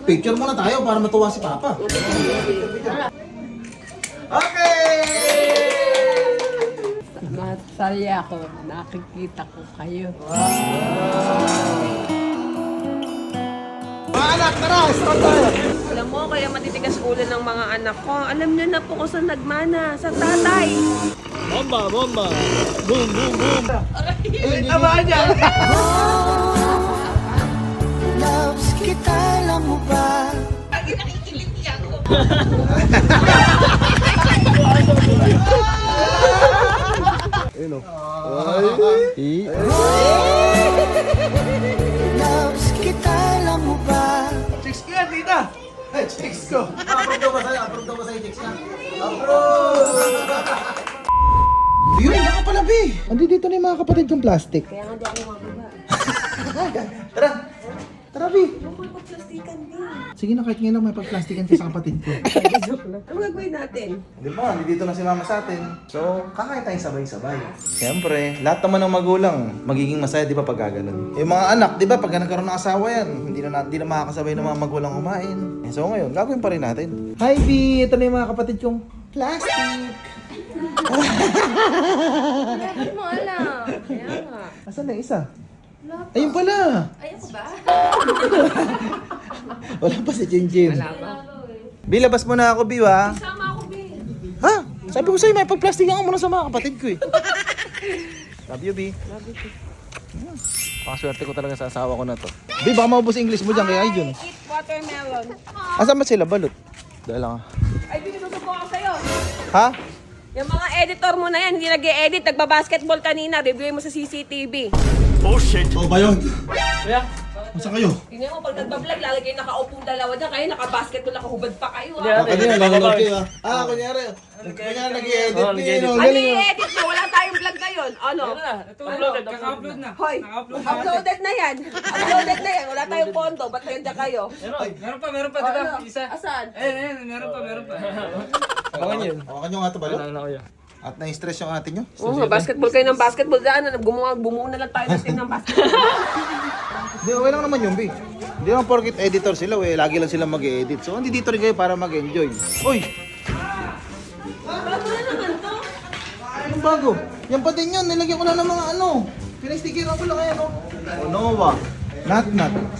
Picture muna tayo para matuwa si Papa. Okay! Masaya ako. Nakikita ko kayo. Mga anak, tara! Start tayo! Alam mo, kaya matitigas ulo ng mga anak ko. Alam niyo na po kung saan nagmana. Sa tatay. Bomba, bomba. Boom, boom, boom. Tama niya! Loves kita, alam mo ba? Ayun o. Loves kita, alam mo ba? Chicks ko yan, tita! Ay, chicks ko! Approve daw ba sa'yo? Approve daw ba sa'yo, chicks na? Approve! Yun, naka pala, Bi! Andi dito na yung mga kapatid kong plastic. Kaya nga di ako mabuga. Tara! Tara, Bi! Sige na, kahit ngayon lang may pagplastikan ka sa kapatid ko. Ano gagawin natin? Hindi pa, dito na si mama sa atin. So, kakain tayong sabay-sabay. Siyempre, lahat naman ng magulang magiging masaya, di ba, pag gaganon. Yung mga anak, di ba, pag nagkaroon ng asawa yan, hindi na makakasabay ng mga magulang kumain. So ngayon, gagawin pa rin natin. Hi, B! Ito na yung mga kapatid kong plastic. Bakit mo alam? Kaya nga. Asan na yung isa? Ayun pala! Ayun ko ba? Wala pa si Jinjin. Wala ba? B, labas mo na ako, B, ha? Sama ako, Bi. Ha? Sabi ko sa'yo, may pagplastikan ka muna sa mga kapatid ko, eh. Love you, B. Love you, too. Pakaswerte ko talaga sa asawa ko na to. B, baka maubos English mo dyan kay Ayun. Eat watermelon. Asan ba sila? Balot. Dahil lang. Ay, binusuko ako sa'yo. Ha? Yung mga editor mo na yan, hindi nag-e-edit, nagbabasketball kanina, reviewin mo sa CCTV. Oh, shit. Oo ba yun? Kuya, Masa kayo? Tingnan mo, pag nagbablog, lagi kayo nakaupong dalawa dyan, kayo nakabasketball, nakahubad pa kayo. Yeah. Kanina, nanonood kayo, ha? Kunyari nag-i-edit Oo, niya, nag-i-edit. no? Ano Galing, yung oh. edit mo? Wala tayong vlog ngayon. Ano? uploaded, kaka-upload na. Hoy, uploaded na yan. Uploaded na yan. Wala tayong pondo. Ba't nandiyan kayo? Meron pa, di ba? Isa. Asan? Meron pa. Abangan yun. Abangan nyo nga ito, Balot. Na kuya. At na-stress yung atin nyo. Oo, basketball kayo ng basketball. Daan, bumuo na lang tayo ng team ng basketball. Hindi, okay lang naman yung B. Hindi naman porkit editor sila, eh. Lagi lang sila mag-edit. So, hindi dito rin kayo para mag-enjoy. Uy! Bago na naman to. Anong bago? Yan pa din yun. Nilagyan ko lang ng mga ano. Pinestikiran ko lang kaya, no? Onowa. Nat.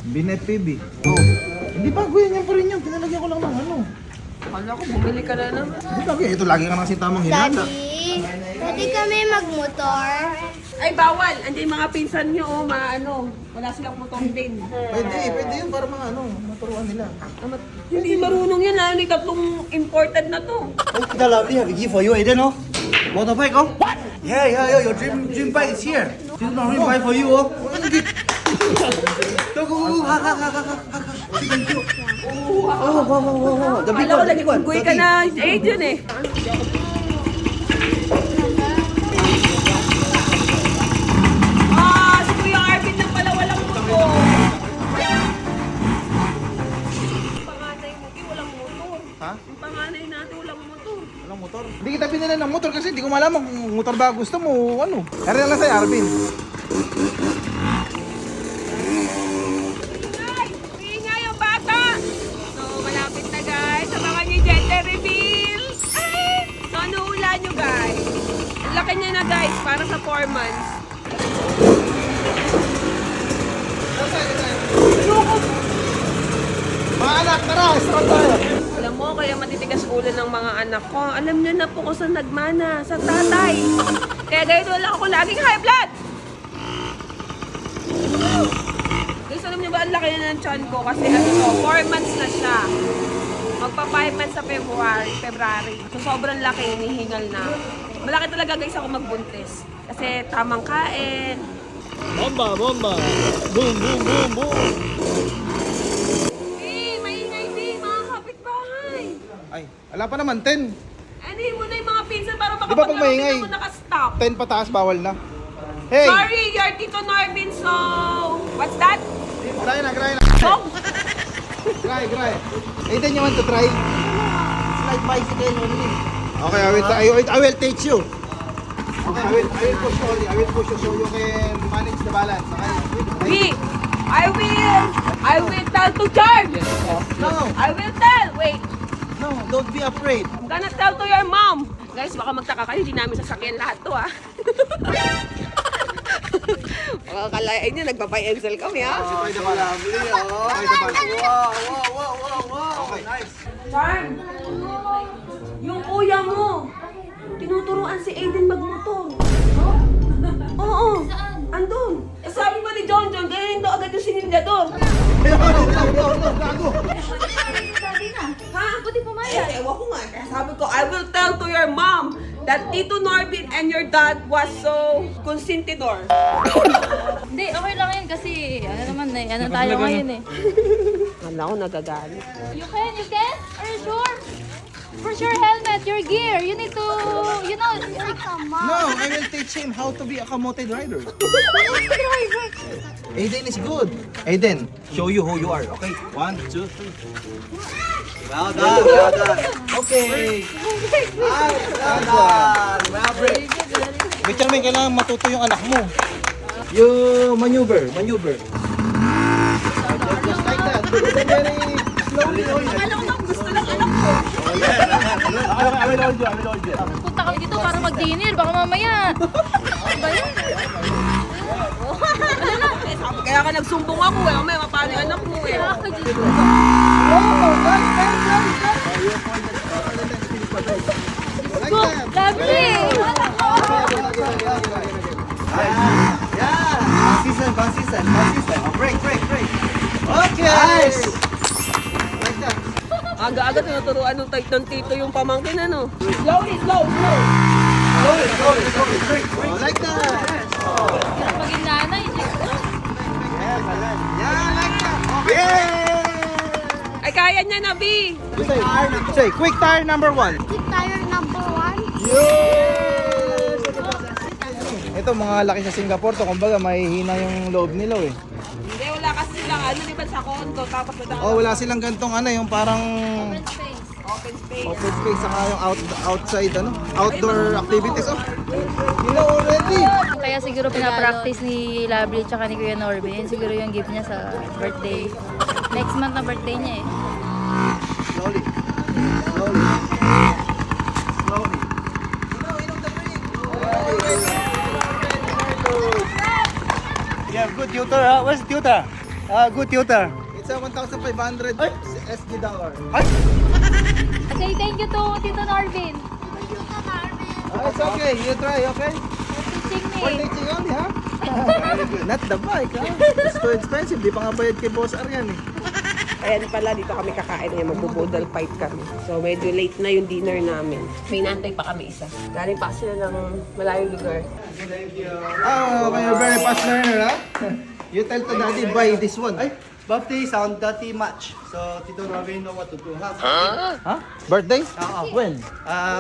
Binepibi. Oh. Hindi bago yan. Yan pa rin yun. Pinalagyan ko lang ng ano. Akala ko, bumili ka na naman. Hindi bago yan. Ito lagi ka nang tamang hinala. Daddy, pwede kami magmotor? Ay, bawal. Andiyan yung mga pinsan nyo, oh, wala silang motor din. Pwede yun para mga ano, maturuan nila. Hindi marunong yan, ha? Hindi tatlong imported na to. Oh, kita lovely have a gift for you, Aiden, oh. Motorbike, oh. What? Yeah, your dream bike is here. This is my dream bike for you, oh. Go, ha. Thank you. Oh, wow. The big Akala ko, one, the big one. nag-unggoy ka na, Adrian, eh. Si Kuya Arvin na pala walang motor. Yung panganay mo, walang motor. Ha? Yung panganay natin, walang motor. Walang motor? Hindi kita pinili ng motor kasi hindi ko malaman kung motor ba gusto mo o ano. Kaya lang sa'yo, Arvin. Ay, ingay yung bata! So, malapit na guys. Abangan niyo yung gender reveal. Ay! So, ano hula niyo guys? Ang laki niya na guys, para sa 4 months. Mga anak, tara! Start tayo! Alam mo, kaya matitigas ulo ng mga anak ko. Alam niyo na po kung saan nagmana. Sa tatay. Kaya ganito lang ako laging high blood. Guys, alam niyo ba ang laki na ng tiyan ko? Kasi 4 months na siya. Magpa 5 months sa February. So, sobrang laki, hinihingal na. Malaki talaga guys ako magbuntis. Kasi tamang kain. Bomba, bomba. Boom, boom, boom, boom. Maingay din, mga kapitbahay. Ay, wala pa naman, 10. Ano mo na yung mga pinsan para Di ba pag makapaglaro maingay? din ako nakastop. 10 pataas, bawal na. Hey! Sorry, you're Tito Norvin, so... What's that? Gray na. Dog? Gray. Aiden, you want to try? It's like bicycle only. Okay, I will teach you. Okay, I will push you only. I will push you so you can manage the balance. Okay? Me, I will tell to charge. afraid. I'm gonna tell to your mom. Guys, baka magtaka kayo, hindi namin sasakyan lahat to ha. Baka kalain nyo, nagpapay-ensel kami ha. Ay, the lovely, oh. Ay, the wow. Okay, nice. Charm, yung kuya mo, tinuturuan si Aiden magmotor. Oo, andun. Eh, sabi ba ni John, ganyan daw agad yung sinilyador. Ha? Buti pumayag. Eh, ewan ko nga. Kaya sabi ko, I will tell to your mom that Tito Norbin and your dad was so consentidor. Hindi, okay lang yun kasi ano naman eh, ano tayo ngayon eh. Kala ko nagagalit. You can? Are you sure? For sure, helmet, your gear. You need to, you know, No, I will teach him how to be a kamote rider. Aiden is good. Aiden, show you who you are, okay? 1, 2, 3. Well done. Okay. Well done. Well break. Wait lang, kailangan matuto yung anak mo. You maneuver. Just like that. Very slowly. Alam ko, gusto lang anak ko. I will hold you. punta kami dito para mag-dinner. Baka mamaya. Ano ba yun? Eh, sabi, kaya ka nagsumbong ako eh. May mapano yung anak mo eh. Go, lovely! Yeah. Consistent. Break. Okay. Nice. Aga-aga tinuturuan ng tito yung pamangkin ano. Slowly. Like that. Maging nanay. Yeah, like that. Okay. Ay, kaya niya na, B. Say, quick tire number 1. Quick tire number 1. Ito, mga laki sa Singapore to, kumbaga mahihina yung loob nila eh. Hindi, wala kasi silang ano, di ba sa kondo, tapos nadaan Oh, wala silang gantong ano, yung parang open space. open space saka yung outside ano, outdoor activities. Oh. You know already. Kaya siguro pinapractice ni Lovely tsaka ni Kuya Norbin. Siguro yung gift niya sa birthday. Next month na birthday niya eh. Slowly. Yeah, good tutor. Where's the tutor? Good tutor. It's a 1,500 SG dollar. Say thank you to Tito Norbin. Oh, it's okay. You try, okay? Teaching For me. teaching only, ha? Not the bike, ha? It's too expensive. Di pa nga bayad kay Boss Aryan, eh. Ayan pala, dito kami kakain ngayon, magbubudal fight kami. So medyo late na yung dinner namin. May nantay pa kami isa. Galing pa sila ng malayong lugar. Oh, you're very fast learner, ha? You tell to daddy, buy this one. Ay, birthday sound dirty much. So Tito Robin know what to do. Huh? Birthday? When?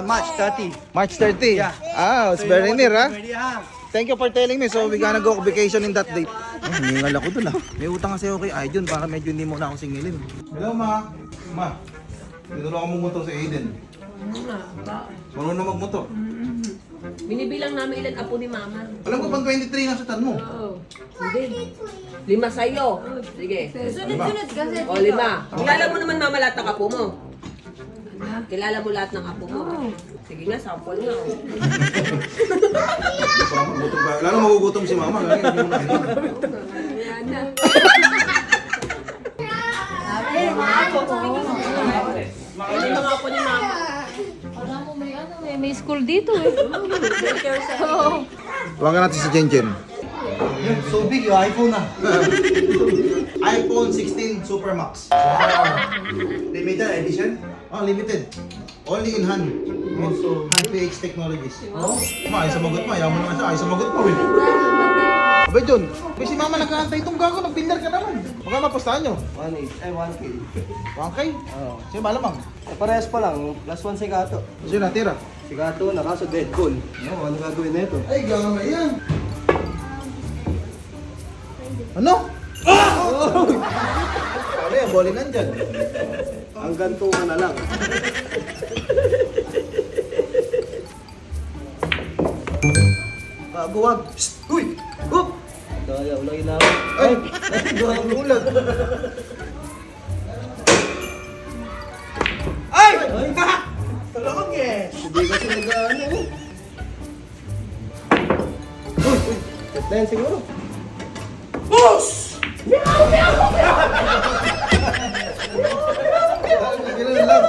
March 30. March 30? Yeah. Ah, it's So, very you know near, what ha? to do already, ha? Thank you for telling me. So, we gonna go vacation in that date. Oh, hiningal ako dun, ha? May utang kasi ako kay Aiden. Baka medyo hindi mo na ako singilin. Hello, Ma. Ma, tinulungan mo motor si Aiden. Marunong na magmotor. Binibilang namin ilan apo ni Mama. Alam ko, pang 23 na sutan mo. Oo. Hindi. 5 sa'yo. Sige. Sunod-sunod kasi. O, 5. Kilala mo naman Mama lahat ng apo mo. Kilala mo lahat ng apo mo. Sige nga, sample nga. oh. Lalo magugutom si Mama. Lalo hindi mo nakita. Ilan mga apo ni Mama? Alam mo may ano eh, may school dito eh. Oo. Tawagan natin si Jenjen. So big yung iPhone na. iPhone 16 Super Max. Limited edition. Oh, limited. Only in hand. Also, hand PX Technologies. Oh? Ma, ay sumagot mo. Ayaw mo naman siya. Ay sumagot mo eh. Abay John, may si Mama nag-aantay itong gago. Nag-binder ka naman. Magkano postahan nyo? 1K. 1K? Sino malamang? Parehas pa lang. Last one si Gato. Sino natira? Si Gato na kaso Deadpool. No, ano gagawin na ito? Ay, gama yan. Ano? Ano yan? Boli nandyan. Hanggang tunga na lang. Buwag. Uy! Up! Daya, ulang ilaw. Ay! Ay! Ulag. Ay! Hindi kasi nag-ano. Uy, uy. Cut na yan siguro. Ganun lang.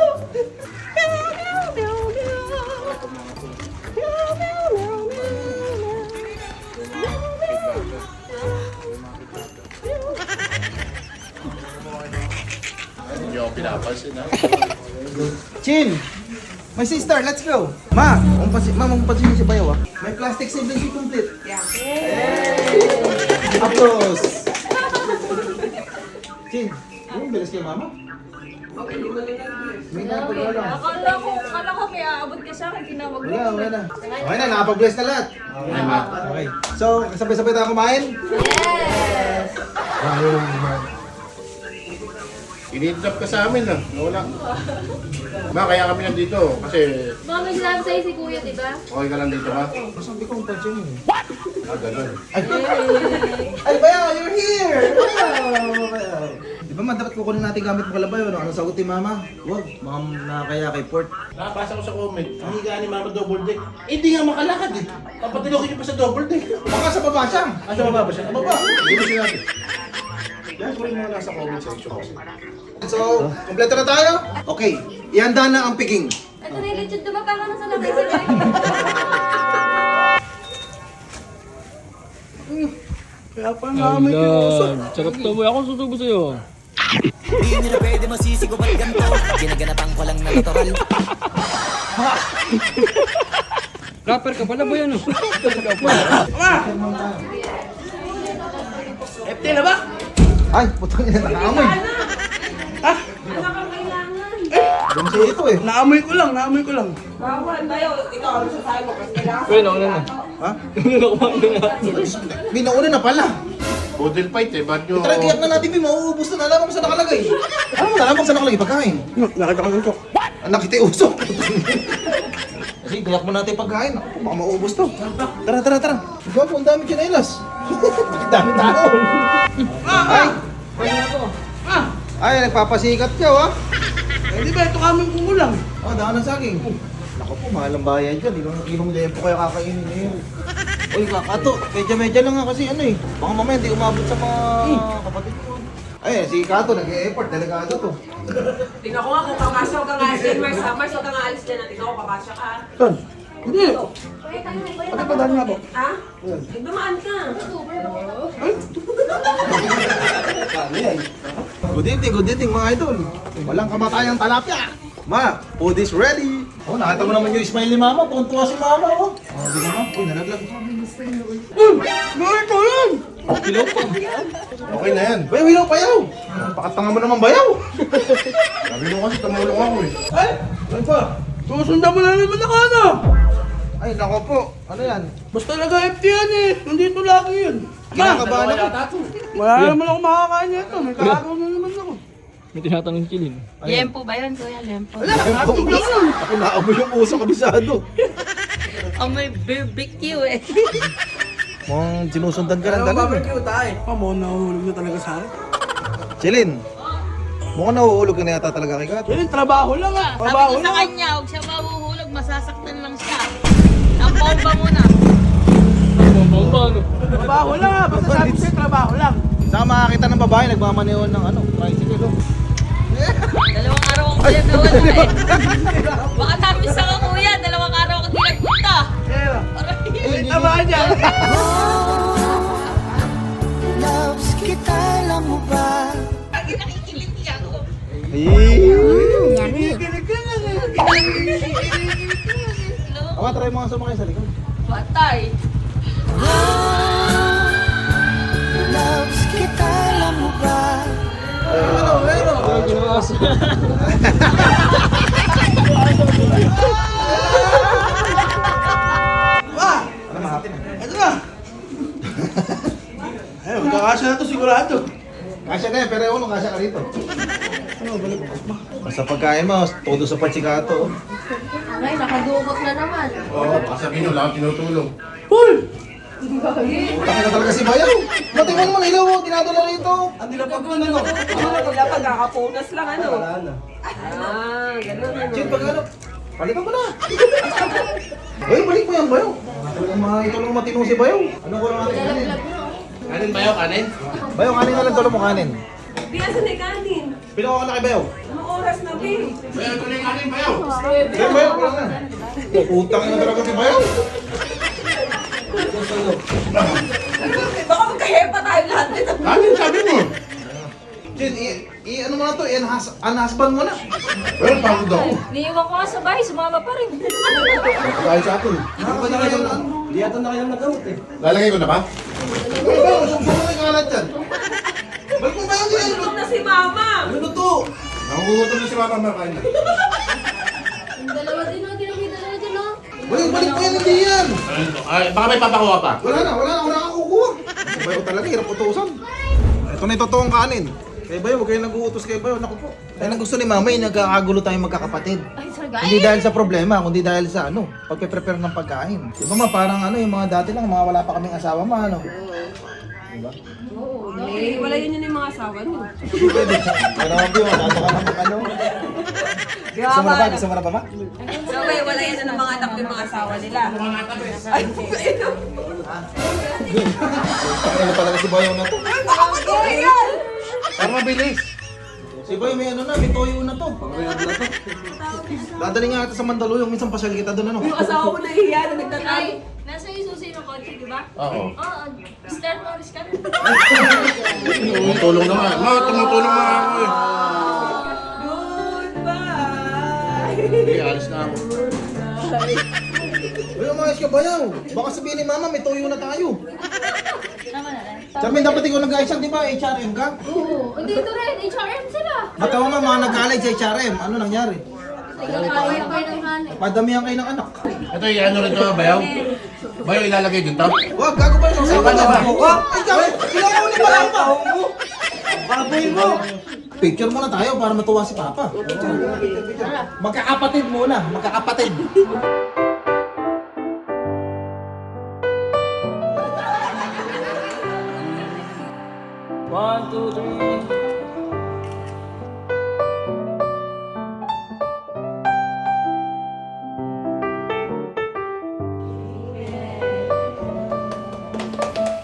Hindi ako pinapansin ha. Chin! My sister, let's go! Ma, umpasin niyo si Bayaw ah. May plastic sibling si complete. Yeah. Applause! Chin, yung bilis kay mama? May napagawa lang. Akala ko may aabot ka sa akin, tinawag mo. Wala na. Okay na, nakapag-bless na lahat. Okay. So, sabay-sabay tayo kumain? Yes! Inintap ka sa amin ah. Wala. Ma, kaya kami nandito kasi Mami, sinabi sa'yo si Kuya, di ba? okay ka lang dito ba? Sabi ko ang pansin yun. Ah, ganun. Ay, Bayaw, you're here! Bayaw! Di ba man, dapat kukunin natin gamit mo kalabayo, no? Ano sagot ni mama? Huwag, baka nakakaya kay Port. Nakapasa ko sa comment, ang higa ni Mama double deck. Eh, di nga makalakad eh. Papatilokin niyo pa sa double deck. Baka sa baba siya! Ah, sa baba ba siya? Baba! Hindi mo sinabi. Yan po rin mga nasa comment section kasi. So, kompleto na tayo? Okay, ihanda na ang picking. Ito na yung lechon, dumapa ka na sa lakay sila. Kaya pa namin kinusok. Sarap to boy. Ako susubo sa'yo. Di nyo na pwede masisigo ba't ganito? Ginaganapan ko lang na natural. Rapper ka pala ba yan? FT na ba? Ay, putang ina, nakaamoy. Ano kang kailangan? Doon siya ito eh. Naamoy ko lang, naamoy ko lang. Bawal tayo. Ikaw, ano sa sayo mo? Kasi kailangan. Uy, nauna na. Ha? Binauna na pala. Budel fight eh. Ba't nyo... Tara, tiyak na natin, Bim. Mauubos na. Alam mo kung saan nakalagay. Alam mo na, alam mo kung saan nakalagay pagkain. Nakita ko yung Nakita yung usok. Kasi tiyak mo natin pagkain. Ako, baka maubos to. Tara, tara, tara. Ikaw po, ang dami chinelas. Ang dami tao. Ay! Ay, nagpapasikat ka, ha? Hindi ba, ito kami kumulang. Oh, daan ng saging. Naku po, mahal ang bayan dyan. Ilong lempo kayo kakainin na yun. Uy, kakato. Medya-medya lang nga kasi ano eh. Baka mamaya hindi umabot sa mga kapatid ko. Ay, si Kato nag-e-effort. Delikado to. Tingnan ko nga kung kakasya ka nga alis Mars. Mars, huwag ka nga alis dyan. Tingnan ko kakasya ka. Saan? Hindi. Pati pa dahil nga po. Ha? Dumaan ka. Good evening mga idol. Walang kamatayang talapya. Ma, food is ready. Oh, nakita mo naman yung smile ni Mama. Tuwan-tuwa si Mama, oh. Oh, di ba, Ma? Uy, nalaglag. Ito yan! Kilaw pa. Okay na yan. Bayaw, hilaw, payaw. Pakatanga mo naman, bayaw. Sabi mo kasi tumulong ako eh. Ay! Ano pa? Susundan mo na naman ako ano? Ay, nako po. Ano yan? Basta talaga FT yan eh. Nandito lagi yun. Kinakabahan ako. Wala naman ako makakain nito. May kakagaw na naman ako. May tinatanong si Chilin. Lempo ba yun, Kuya? Lempo. Wala, nakatulog lang yun. Ako naamoy yung puso kabisado. Oh, may barbecue eh. Mukhang sinusundan ka ng dalag. Pamo, nahulog na talaga sa akin. Chilin, mukhang nahuhulog ka na yata talaga kay Kato. Yan, trabaho lang ah. Sabi Trabaho ko sa lang. kanya, huwag siya mahuhulog, masasaktan lang siya. Ang bomba muna. Trabaho lang ah. Basta sabi sa'yo, trabaho lang. Saka makakita ng babae, nagmamaneon ng ano, tricycle. Oh. Dalawang araw ako kuya nawala eh. Baka tapis ako kuya, dalawang araw ako di nagpunta. Tamaan niya. Loves kita lang mo ba? Lagi nakikiliti ako. Ama, try mo nga sumakay sa likod. Patay. Loves kita lang mo ba? Ano mahapin? Ito na. Ay, magkakasya na to sigurado. Kasya na yan, pero ewan nung kasya ka rito. Ano, balik mo. Basta pagkain mo, todo sa part si Kato. Ay, nakadukot na naman. Oo, baka sabihin nyo lang ako tinutulong. Hoy! Utang na talaga si Bayaw. Matingnan mo, ilaw, dinadala rito. Ang dilapag ko na no. Wala pag kakapunas lang ano. Wala na. Ah, ganun ano. Chin, pag ano, Palitan mo na! Uy, balik mo yan, Bayaw. Ito lang matinong si Bayaw. Anong kulang natin kanin? Kanin ba yun, kanin? Bayaw, kanin na lang tulong mo kanin. Di asan na kanin? Pinawa ka na kay Bayaw. Anong oras na, Bi? Bayaw, ito na yung kanin, Bayaw. Bayaw, Bayaw, kulang na. Utang na talaga si Bayaw. Baka magkahepa tayo lahat nito. Kanin, sabi mo. Jen, ano mo na to? Unhusband mo na. Pero pagod ako. Niiwan ko nga sa bahay, sumama pa rin. Dahil sa atin. Nakakita na kayo na. Di yata na kayong nag-out eh. Lalagay ko na ba? Bayaw, sumbong mo na yung kalat dyan. Balik mo Bayaw dyan. Tulog na si Mama. Ano to? Nangugutom na si Mama makain na. Dalawa din o, dalawa din o. Bayaw, balik mo yan, hindi yan. Ay, baka may papakuha pa. Wala na kang kukuha. Si Bayaw talaga, hirap utusan. Ito na yung totoong kanin. Kaya Bayaw, huwag kayo nag-uutos kay Bayaw. Naku po. Kaya ang gusto ni Mama, yung nagkakagulo tayong magkakapatid. Ay, sorry Hindi dahil sa problema, kundi dahil sa pagpe-prepare ng pagkain. Diba ma, parang yung mga dati lang, mga wala pa kaming asawa ma, Diba? Eh, wala yun yung mga asawa niyo. Pwede. Pero Mabi, matata ka ng Gusto mo na ba? Gusto mo na ba ma? So, wala yan na ng mga anak yung mga asawa nila. Ay, Ano talaga si Bayaw na to? yan! Para mabilis. Si Bayaw may may toyo na to. Dadali nga ito sa Mandaluyong, minsan pasyal kita doon Yung asawa ko nahihiya na nagtatay. Nasa yung susi ng kotse, di ba? Oo. Oo, start Morris ka. Tumutulong naman. Ma, tumutulong na ako eh. Goodbye! Sige, alis na ako. Uy, umayos ka Bayaw. Baka sabihin ni Mama, may toyo na tayo. Tama na rin. Charmin, dapat ikaw nag-aisang, di ba? HRM ka? Oo, dito rin, HRM sila. Ba't ka mga nag-alay sa HRM? Ano nangyari? Nagkakawin pa ng hanip. Padamihan kayo ng anak. Ito yung ano rin ito, Bayaw. Bayaw, ilalagay dito. Wag, gago ba yung Saan na ba? Ay, gago! Kailangan ulit pala pa! Baboy mo! Picture muna tayo para matuwa si Papa. Magkakapatid muna, magkakapatid. One, two, three.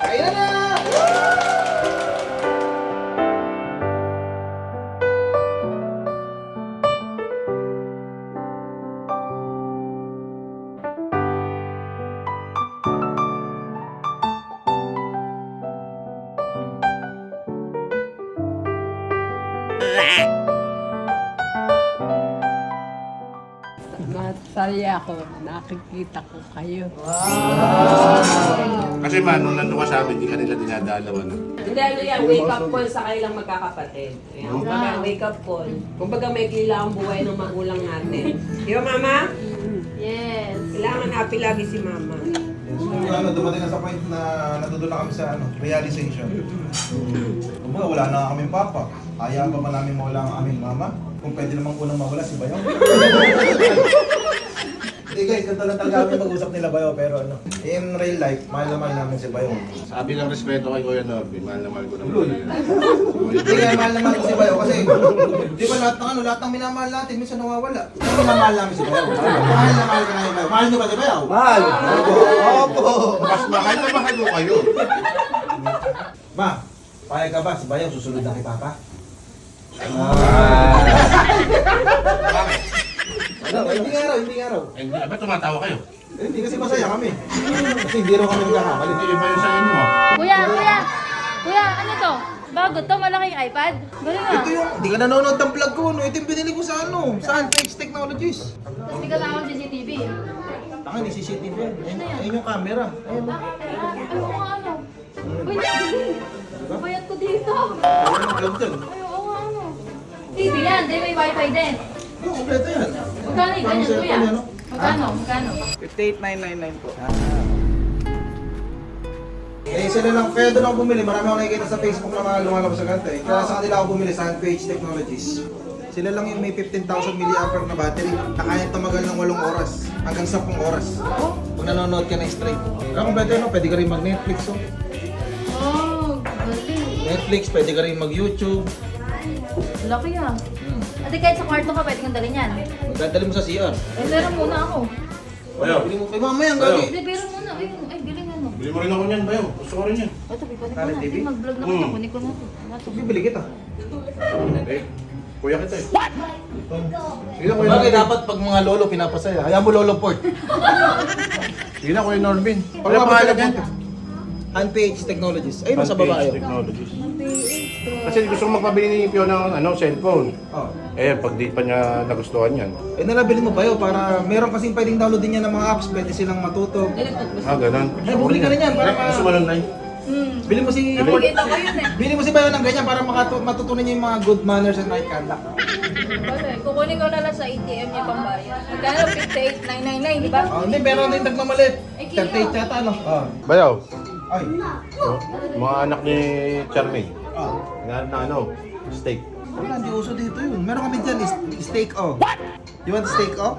Kaya na! Masaya ako, nakikita ko kayo. Kasi man, nung nandun ka sa amin, di ka nila dinadalawan. Hindi, ano yan, wake up call sa kanilang magkakapatid. Ayan, kumbaga, wake up call. Kumbaga, may kailangan buhay ng magulang natin. Di ba, Mama? Yes. Kailangan happy lagi si Mama. Dumating na sa point na natutunan na kami sa realization. Kumbaga, wala na kaming papa. Kaya pa man namin mawala ang aming mama. Kung pwede namang unang mawala si Bayaw. Hindi guys, ganito lang talaga kami mag-usap nila Bayaw. Pero in real life, mahal na mahal namin si Bayaw. Sabi ng respeto kay Kuya Norby, mahal na mahal ko naman. Hindi kaya mahal na mahal ko si Bayaw kasi di ba lahat ng minamahal natin, minsan nawawala. Kaya minamahal namin si Bayaw. Mahal na mahal ka namin Bayaw. Mahal niyo ba si Bayaw? Mahal! Opo! Mas mahal na mahal ko kayo. Ma, payag ka ba? Si Bayaw susunod na kay Papa? Hindi nga raw. Eh, ba't tumatawa kayo? Hindi kasi masaya kami. Kasi hindi raw kami nagkakamali. Hindi, iba yung sa inyo. Kuya, ano to? Bago to, malaking iPad? Galing Ito yung, hindi ka nanonood ng vlog ko, Ito yung binili ko sa Saan? Page Technologies. Tapos may kasama ng CCTV. Taka, ni CCTV yan. Ayun yung camera. Ayun. Ay, oo nga ano. Uy, bayad ko dito. Ayun yung vlog dyan. Ay, oo nga ano. TV yan, di may wifi din. Oo, kompleto yan. Magkano yung ganyan, kuya? Ano? Magkano? 58,999 po. Sila lang, kaya doon ako bumili. Marami ako nakikita sa Facebook na mga lumalabas sa ganito Kaya sa kanila ako bumili sa Page Technologies. Sila lang yung may 15,000 mAh na battery na kaya tumagal ng 8 oras hanggang 10 oras. Pag nanonood ka na straight. Kaya kompleto yun, pwede ka rin mag-Netflix. Oh, galing. Netflix, pwede ka rin mag-YouTube. Laki ah. At Hindi, kahit sa kwarto ka, pwede kang dalhin yan. Dadali mo sa CR. Eh, pero muna ako. Bayaw. Bili mo kay mamaya ang gagi. Hindi, pero muna. Ay, galing ano. Bili mo rin ako niyan, Bayaw. Gusto ko rin yan. Ito, kunin ko Kala na. TV? Mag-vlog na kita, kunin ko na ito. Ito. Bibili kita. Eh, kuya kita eh. Sige na, kuya Bagay Norbin. dapat pag mga lolo pinapasaya. Hayaan mo lolo port. Sige na, kuya Norbin. Pag Ano pangalan yan? PH Technologies. Ayun, nasa baba yun. Technologies. Kasi gusto ko magpabili ni Pio ng cellphone. Oh. Eh, pag di pa niya nagustuhan yan. Eh, nalabili mo ba yun? Para meron kasing pwedeng downloadin niya ng mga apps. Pwede silang matuto. Ah, ganun. Eh, bumili ka rin yan para Gusto mo nun, Nay? Bili mo si... Nakikita ko yun eh. Bili mo si Bayo ng ganyan para matutunan niya yung mga good manners and right conduct. Bale, kukunin ko na lang sa ATM niya pambayad. Magkano? 58,999, di ba? Oh, hindi, meron din nagmamalit. 38 yata, ano? Oh. Bayaw, Ay. mga anak ni Charmaine. Oh. Naghanap na steak. Wala, hindi uso dito yun. Meron kami dyan, steak, oh. You want steak, oh?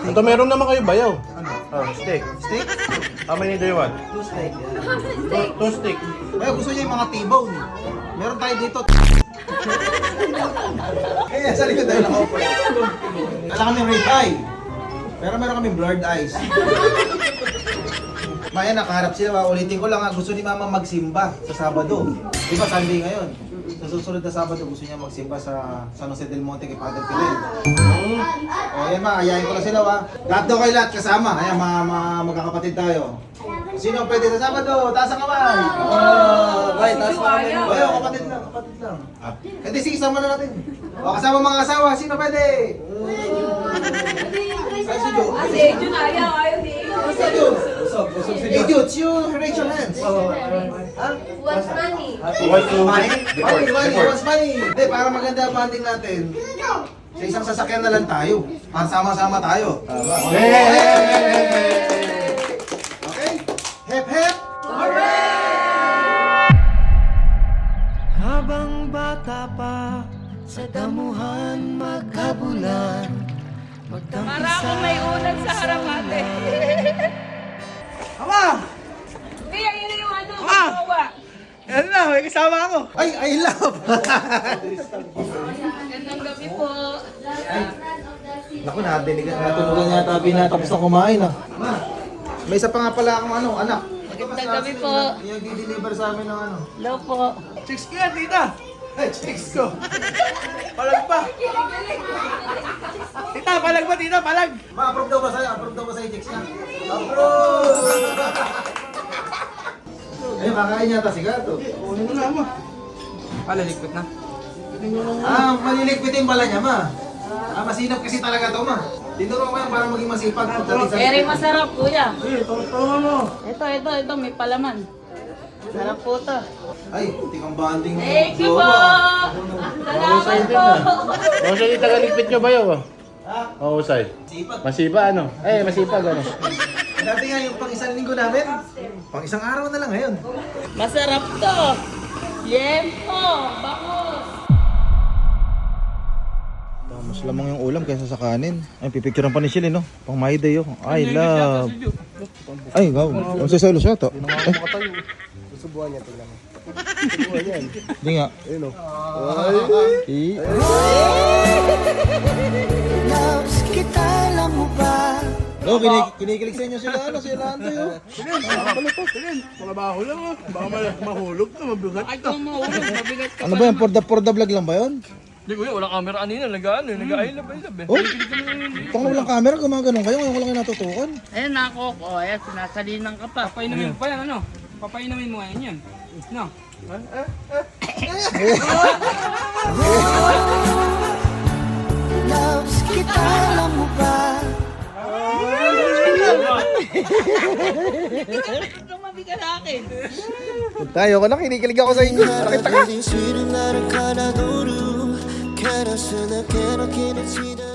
Ito meron naman kayo, Bayaw. Ano? Steak. Steak? How many do you want? 2 steak. Two steak. Bayo, gusto niya yung mga T-bone. Meron tayo dito. Eh, sa likod tayo naka-offer. Wala kami red eye. Pero meron kami blurred eyes. Maya, nakaharap sila. Ulitin ko lang, gusto ni Mama magsimba sa Sabado. Di ba, Sunday ngayon? Sa susunod na Sabado, gusto niya magsimba sa San Jose del Monte kay Father Pilen. O yan ma, ayayin ko na sila wa. Lahat daw kayo lahat kasama. Ayan, magkakapatid tayo. Sino pwede sa Sabado? Taas ang kamay! Right, taas ang kamay. Bayo, kapatid lang. Hindi, sige, sama na natin. O, kasama mga asawa, sino pwede? Ay, si Jo. Kasi yun ayaw ni Si Jo. Hey, Jude, you raise your hands. What's money? Money? What's money? Hindi, para maganda ang bonding natin. Sa isang sasakyan na lang tayo. Para sama-sama tayo. Okay? Hep hep! Habang bata pa sa damuhan magkabulan. Para akong may ulan sa harap ate. Ama! Hindi, ayun yung ano, kawawa. Ano na, may kasama ako. Ay, I love! Gandang gabi po. Naku, natulugan yata tapos na kumain ah. Ma, may isa pa nga pala akong anak. Magandang gabi po. Yung deliver sa amin ng ano. Hello po. Chicks ko yan, tita. Ay, chicks ko. Palag pa. Tita, palag ba, tita? Palag. Ma, approve daw ba sa'yo? Approve daw ba sa'yo chicks niya? Approve! Ayun, kakain yata si Gato. Kunin mo na, ama. Palalikpit na. Ah, malilikpitin pala niya, ma. Ah, masinap kasi talaga to, ma. Tinuro ko yan para maging masipag. Pagdating sa Very masarap kuya. Sige, tulungan mo. Ito, may palaman. Sarap po to. Ay, tikang banding mo. Thank you po! Salamat po! Mahusay yung tagaligpit nyo, Bayaw. Ha? Mahusay. Sipag. Masiba, ano? Eh, masipag, ano? Dati nga yung pang isang linggo namin, pang isang araw na lang ngayon. Masarap to! Yempo! Bakos! Mas lamang yung ulam kaysa sa kanin. Ay, pipicturean pa ni Shelly, no? Pang my day, oh. I love. Ay, wow. Ang sasalo siya to. Susubuhan niya, tingnan mo. Hindi nga. Ayun o. Loves kita, alam mo ba? Oh, kinikilig sa inyo sila, sila Andoy, oh. Mga baho lang ah. Baka mahulog to, mabigat to. Ano ba yan? For the vlog lang ba yun? Hindi kuya, wala camera kanina, nag-ailab-ailab eh. Oh? Tang walang camera, gumaganon kayo, ngayon ko lang kayo natutukan. Ayun ako, ayan, sinasalinan ka pa. Papainumin mo pa yan, ano? Papainumin mo ngayon yan. No? Loves kita, alam mo ba? Tumabi ka sa akin. Tayo ko na, kinikilig ako sa inyo. Nakita ka. 水になるから乗るカラスだけの気持ちだ